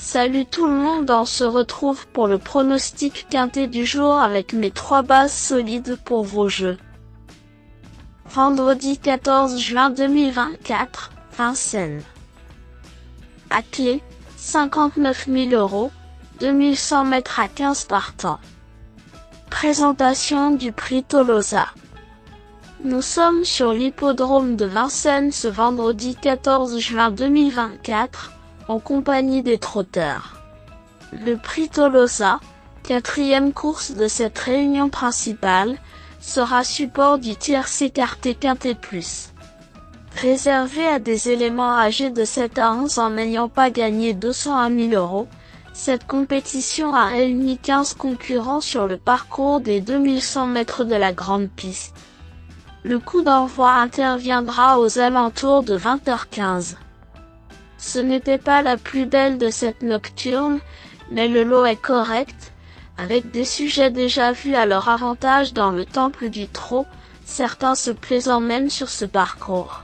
Salut tout le monde, on se retrouve pour le pronostic quintet du jour avec mes 3 bases solides pour vos jeux. Vendredi 14 juin 2024, Vincennes. À clé, 59 000 €, 2100 mètres à 15 partants. Présentation du prix Tolosa. Nous sommes sur l'hippodrome de Vincennes ce vendredi 14 juin 2024, en compagnie des trotteurs. Le prix Tolosa, 4e course de cette réunion principale, sera support du tiercé écarté quintet plus. Réservé à des éléments âgés de 7 à 11 ans n'ayant pas gagné 201 000 €, cette compétition a réuni 15 concurrents sur le parcours des 2100 mètres de la grande piste. Le coup d'envoi interviendra aux alentours de 20h15. Ce n'était pas la plus belle de cette nocturne, mais le lot est correct, avec des sujets déjà vus à leur avantage dans le temple du trot, certains se plaisant même sur ce parcours.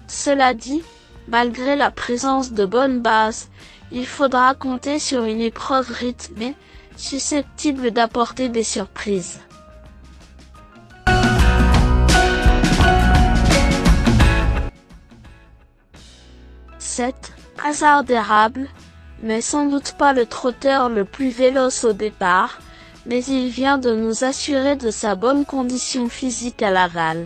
Cela dit, malgré la présence de bonnes bases, il faudra compter sur une épreuve rythmée, susceptible d'apporter des surprises. Hasard d'érable, mais sans doute pas le trotteur le plus véloce au départ, mais il vient de nous assurer de sa bonne condition physique à l'aval.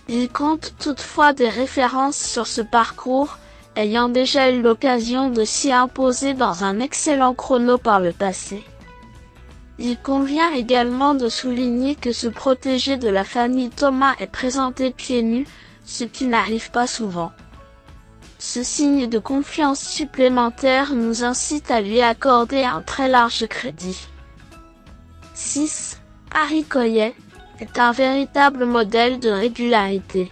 Il compte toutefois des références sur ce parcours, ayant déjà eu l'occasion de s'y imposer dans un excellent chrono par le passé. Il convient également de souligner que ce protégé de la famille Thomas est présenté pieds nus, ce qui n'arrive pas souvent. Ce signe de confiance supplémentaire nous incite à lui accorder un très large crédit. Harry Coyet est un véritable modèle de régularité.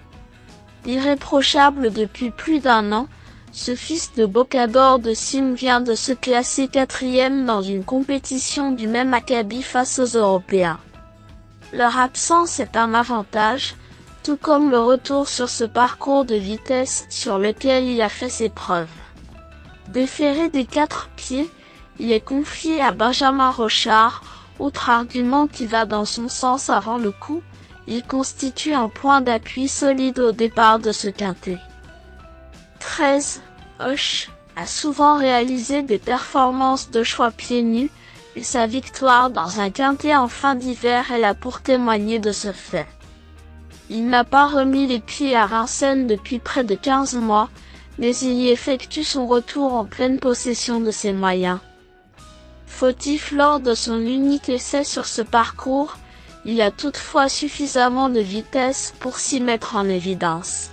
Irréprochable depuis plus d'1 an, ce fils de Bocador de Cime vient de se classer 4e dans une compétition du même acabit face aux Européens. Leur absence est un avantage, tout comme le retour sur ce parcours de vitesse sur lequel il a fait ses preuves. Déféré des 4 pieds, il est confié à Benjamin Rochard, autre argument qui va dans son sens avant le coup, il constitue un point d'appui solide au départ de ce quintet. Hoche a souvent réalisé des performances de choix pieds nus, et sa victoire dans un quintet en fin d'hiver est là pour témoigner de ce fait. Il n'a pas remis les pieds à Vincennes depuis près de 15 mois, mais il y effectue son retour en pleine possession de ses moyens. Fautif lors de son unique essai sur ce parcours, il a toutefois suffisamment de vitesse pour s'y mettre en évidence.